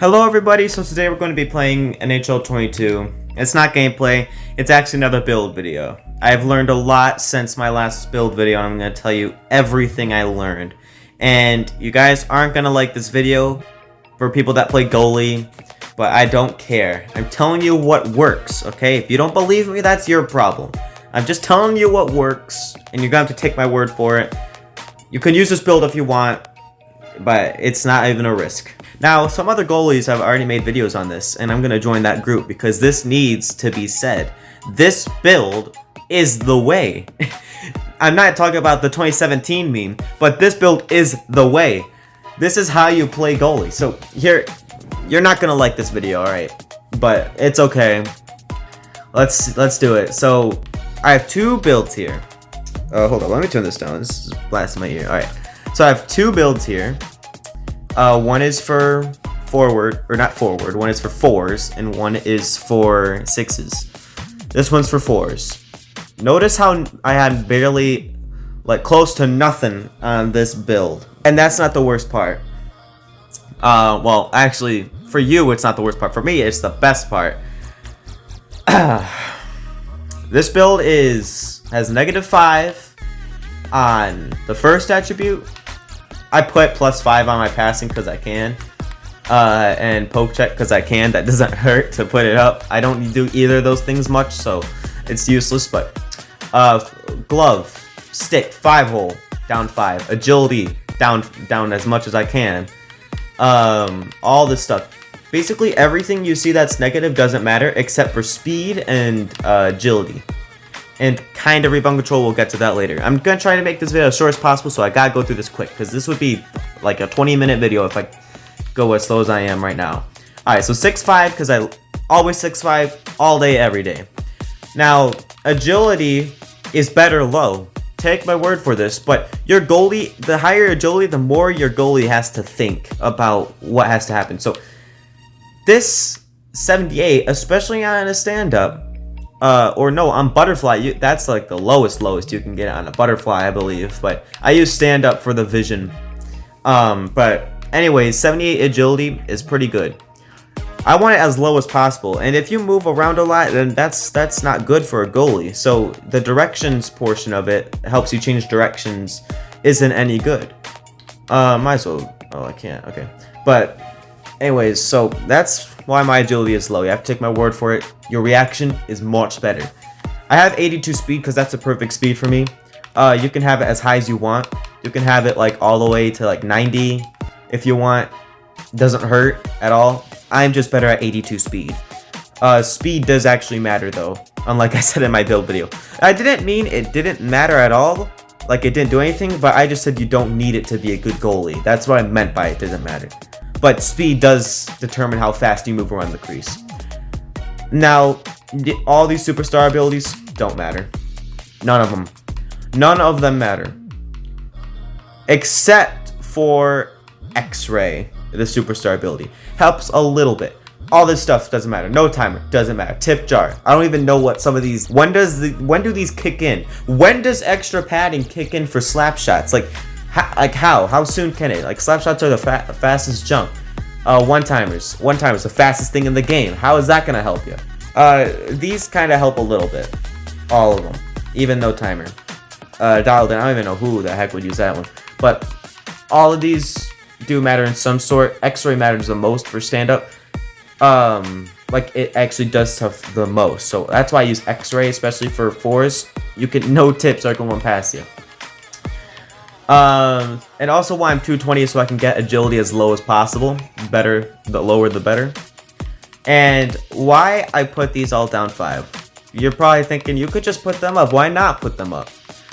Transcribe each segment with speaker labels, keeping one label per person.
Speaker 1: Hello everybody, so today we're going to be playing NHL 22. It's not gameplay, it's actually another build video. I've learned a lot since my last build video and I'm going to tell you everything I learned. And you guys aren't going to like this video for people that play goalie, but I don't care. I'm telling you what works, okay? If you don't believe me, that's your problem. I'm just telling you what works and you're going to have to take my word for it. You can use this build if you want, but it's not even a risk. Now, some other goalies have already made videos on this, and I'm going to join that group because this needs to be said. This build is the way. I'm not talking about the 2017 meme, but this build is the way. This is how you play goalie. So here, you're not going to like this video, alright? But it's okay. Let's do it. So, I have two builds here. Hold on, let me turn this down. This is blasting my ear. Alright. So I have two builds here. One is for forward, or not forward, one is for fours, and one is for sixes. This one's for fours. Notice how I had barely, like, close to nothing on this build. And that's not the worst part. Well, actually, for you, it's not the worst part. For me, it's the best part. This build has -5 on the first attribute. I put +5 on my passing because I can, and poke check because I can. That doesn't hurt to put it up. I don't do either of those things much, so it's useless. But glove, stick, 5-hole, down 5. Agility, down as much as I can. All this stuff. Basically, everything you see that's negative doesn't matter except for speed and agility. And kind of rebound control, we'll get to that later. I'm going to try to make this video as short as possible, so I gotta go through this quick, because this would be like a 20-minute video if I go as slow as I am right now. Alright, so 6'5", because I always 6'5", all day, every day. Now, agility is better low. Take my word for this, but your goalie, the higher agility, the more your goalie has to think about what has to happen. So, this 78, especially on a stand-up, or no, on butterfly, that's like the lowest you can get on a butterfly, I believe. But I use stand up for the vision. But anyways, 78 agility is pretty good. I want it as low as possible, and if you move around a lot, then that's not good for a goalie. So the directions portion of it helps you change directions isn't any good. Might as well. Oh, I can't. Okay, but anyways, so that's why my agility is low. You have to take my word for it. Your reaction is much better. I have 82 speed because that's a perfect speed for me. You can have it as high as you want. You can have it like all the way to like 90 if you want. Doesn't hurt at all. I'm just better at 82 speed. Speed does actually matter though, unlike I said in my build video. I didn't mean it didn't matter at all, like it didn't do anything, but I just said you don't need it to be a good goalie. That's what I meant by it doesn't matter. But speed does determine how fast you move around the crease. Now, all these superstar abilities don't matter. None of them. None of them matter. Except for X-Ray, the superstar ability. Helps a little bit. All this stuff doesn't matter. No timer, doesn't matter. Tip jar. I don't even know what some of these... When do these kick in? When does extra padding kick in for slap shots? Like how? How soon can it? Like, slap shots are the fastest jump. One-timers. One-timers, the fastest thing in the game. How is that gonna help you? These kind of help a little bit. All of them. Even no timer. Dialed in, I don't even know who the heck would use that one. But all of these do matter in some sort. X-ray matters the most for stand-up. Like, it actually does stuff the most. So that's why I use X-ray, especially for fours. You can, no tips are going past you. And also why I'm 220 so I can get agility as low as possible. Better, the lower the better. And why I put these all down 5. You're probably thinking you could just put them up. Why not put them up?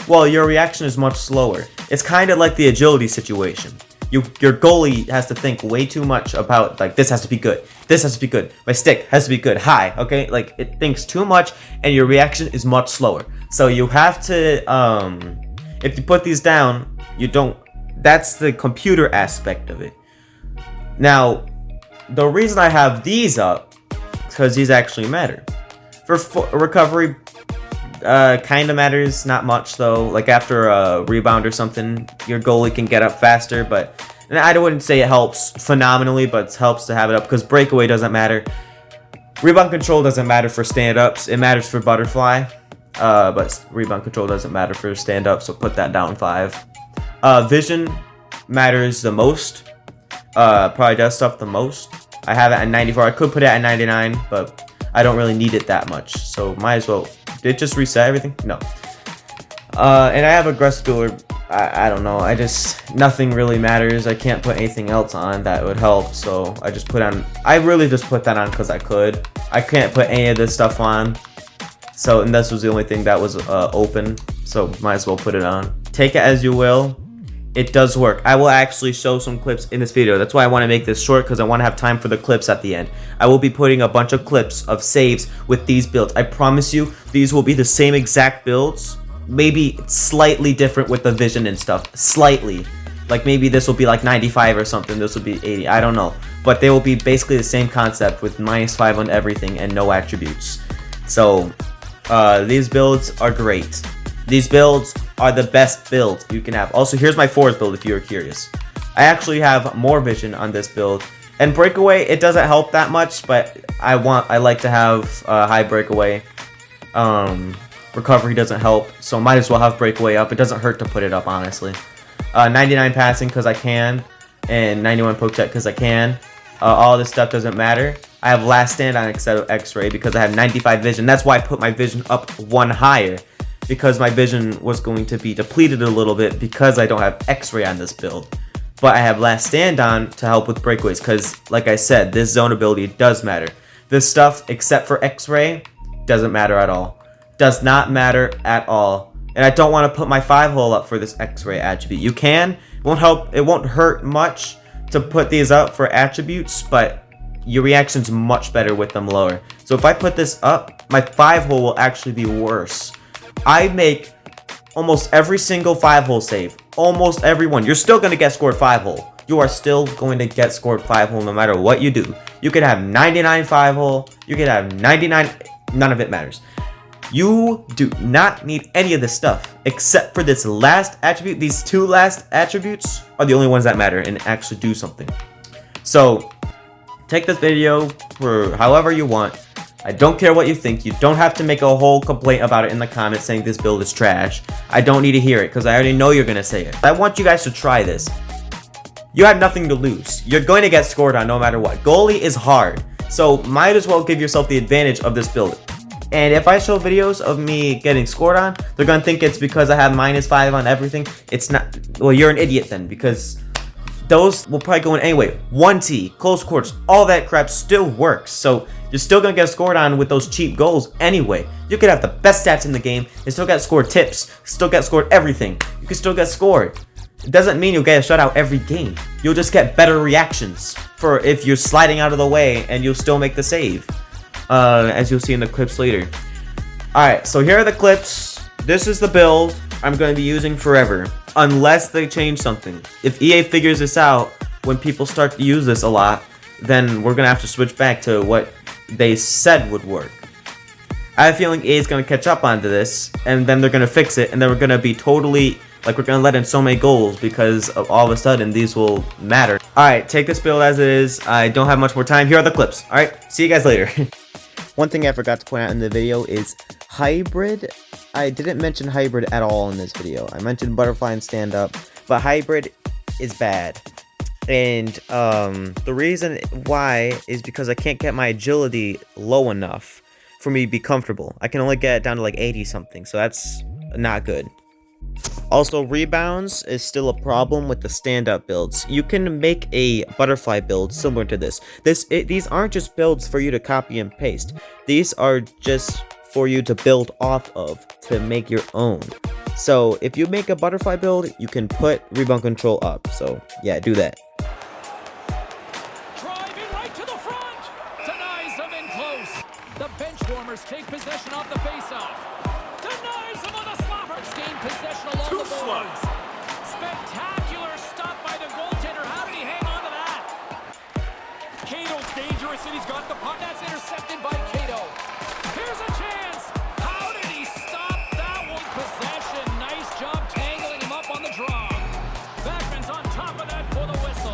Speaker 1: Well, your reaction is much slower. It's kind of like the agility situation. Your goalie has to think way too much about, like, this has to be good. This has to be good. My stick has to be good. High, okay? Like, it thinks too much and your reaction is much slower. So you have to, if you put these down, you don't, that's the computer aspect of it. Now, the reason I have these up is because these actually matter. For recovery, kind of matters, not much though. Like after a rebound or something, your goalie can get up faster, but And I wouldn't say it helps phenomenally, but it helps to have it up because breakaway doesn't matter. Rebound control doesn't matter for stand-ups. It matters for butterfly, but rebound control doesn't matter for stand-up, so put that down 5. Vision matters the most. Probably does stuff the most. I have it at 94. I could put it at 99, but I don't really need it that much, so might as well. Did it just reset everything? No. And I have aggressive builder. I don't know. Nothing really matters. I can't put anything else on that would help, so I just put on. I really just put that on because I could. I can't put any of this stuff on. So, and this was the only thing that was open, so might as well put it on. Take it as you will. It does work. I will actually show some clips in this video. That's why I want to make this short, because I want to have time for the clips at the end. I will be putting a bunch of clips of saves with these builds. I promise you, these will be the same exact builds. Maybe slightly different with the vision and stuff. Slightly. Like maybe this will be like 95 or something. This will be 80. I don't know. But they will be basically the same concept with -5 on everything and no attributes. So, these builds are great. These builds are the best build you can have. Also, here's my 4th build if you're curious. I actually have more vision on this build. And breakaway, it doesn't help that much, but I like to have high breakaway. Recovery doesn't help, so might as well have breakaway up. It doesn't hurt to put it up, honestly. 99 passing because I can, and 91 poke check because I can. All this stuff doesn't matter. I have last stand on instead of x-ray because I have 95 vision. That's why I put my vision up 1 higher, because my vision was going to be depleted a little bit because I don't have x-ray on this build. But I have last stand on to help with breakaways because, like I said, this zone ability does matter. This stuff, except for x-ray, doesn't matter at all. Does not matter at all. And I don't want to put my 5-hole up for this x-ray attribute. You can. It won't help. It won't hurt much to put these up for attributes, but your reaction's much better with them lower. So if I put this up, my 5-hole will actually be worse. I make almost every single 5-hole save. Almost every one. You're still going to get scored 5-hole. You are still going to get scored 5-hole no matter what you do. You could have 99 5-hole. You could have 99. None of it matters. You do not need any of this stuff except for this last attribute. These 2 last attributes are the only ones that matter and actually do something. So take this video for however you want. I don't care what you think. You don't have to make a whole complaint about it in the comments saying this build is trash. I don't need to hear it because I already know you're going to say it. I want you guys to try this. You have nothing to lose. You're going to get scored on no matter what. Goalie is hard, so might as well give yourself the advantage of this build. And if I show videos of me getting scored on, they're going to think it's because I have -5 on everything. It's not. Well, you're an idiot then, because those will probably go in anyway. 1T, close quarters, all that crap still works. So you're still going to get scored on with those cheap goals anyway. You could have the best stats in the game and still get scored tips, still get scored everything. You can still get scored. It doesn't mean you'll get a shutout every game. You'll just get better reactions for if you're sliding out of the way and you'll still make the save. As you'll see in the clips later. Alright, so here are the clips. This is the build I'm going to be using forever, unless they change something. If EA figures this out when people start to use this a lot, then we're going to have to switch back to what they said would work. I have a feeling EA is going to catch up onto this, and then they're going to fix it, and then we're going to be totally, like, we're going to let in so many goals because of all of a sudden these will matter. Alright, take this build as it is. I don't have much more time. Here are the clips. Alright, see you guys later. One thing I forgot to point out in the video is hybrid. I didn't mention hybrid at all in this video. I mentioned butterfly and stand up, but hybrid is bad. And the reason why is because I can't get my agility low enough for me to be comfortable. I can only get it down to like 80 something, so that's not good. Also, rebounds is still a problem with the stand-up builds. You can make a butterfly build similar to this. These aren't just builds for you to copy and paste. These are just for you to build off of to make your own. So if you make a butterfly build, you can put rebound control up. So yeah, do that.
Speaker 2: Driving right to the front. Denies them in close. The bench warmers take possession off the face-off. Denies them on the sloppers. Gain possession along the boards. Spectacular stop by the goaltender. How did he hang on to that? Cato's dangerous and he's got the puck. That's intercepted by Cato. Here's a chance. How did he stop that one? Possession. Nice job tangling him up on the draw. Backman's on top of that for the whistle.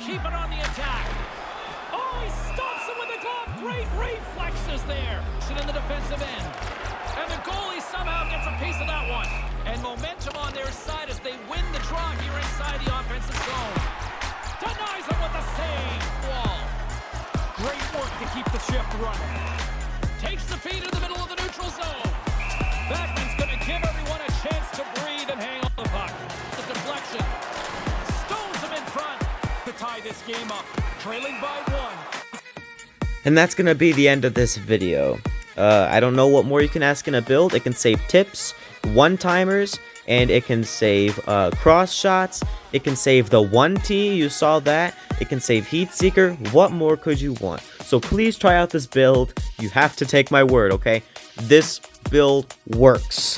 Speaker 2: keep it on the attack. Oh, he stops him with a glove. Great reflexes there. In the defensive end. And the goalie somehow gets a piece of that one. And momentum on their side as they win the draw here inside the offensive zone. Denies him with the save. Wall. Great work to keep the shift running. Takes the feed in the middle of the neutral zone. Backman's going to give everyone a chance to breathe and hang on the puck. The deflection. Stones him in front to tie this game up. Trailing by 1.
Speaker 1: And that's going to be the end of this video. I don't know what more you can ask in a build. It can save tips, one-timers, and it can save cross shots. It can save the 1T, you saw that. It can save Heat Seeker. What more could you want? So please try out this build. You have to take my word, okay? This build works.